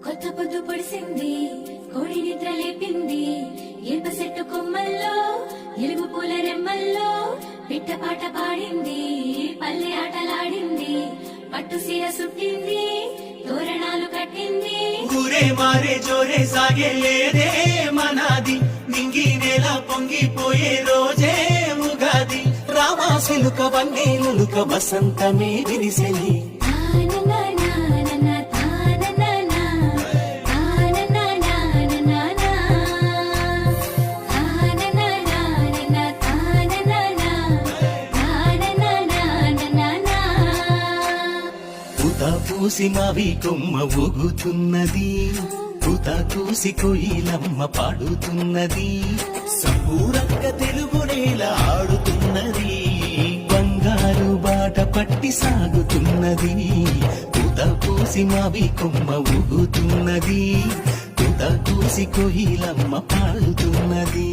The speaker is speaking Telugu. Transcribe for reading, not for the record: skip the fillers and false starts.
కొత్త పొద్దు పొడిసింది, కోడి నిద్ర లేపింది, ఇనుప చెట్టు కొమ్మల్లో ఎలుగు పూల రెమ్మల్లో పిట్ట పాట పాడింది, పల్లె ఆటలాడింది, పట్టు సీర సుట్టింది, తోరణాలు కట్టింది. ఊరే మారే జోరే సాగే లేదే మనాది, నింగి నేల పొంగిపోయే రోజే ఉగాది. రామాసిలుక వన్నేలుక వసంతమే విరిసెలి. పూసి మావి కొమ్మ ఊగుతున్నది, పూత కూసి కొయిలమ్మ పాడుతున్నది, సంపూరంగా తెలుగు నేల ఆడుతున్నది, బంగారు బాట పట్టి సాగుతున్నది. పూత పూసి మావి కొమ్మ ఊగుతున్నది, పూత కూసి కొయిలమ్మ పాడుతున్నది.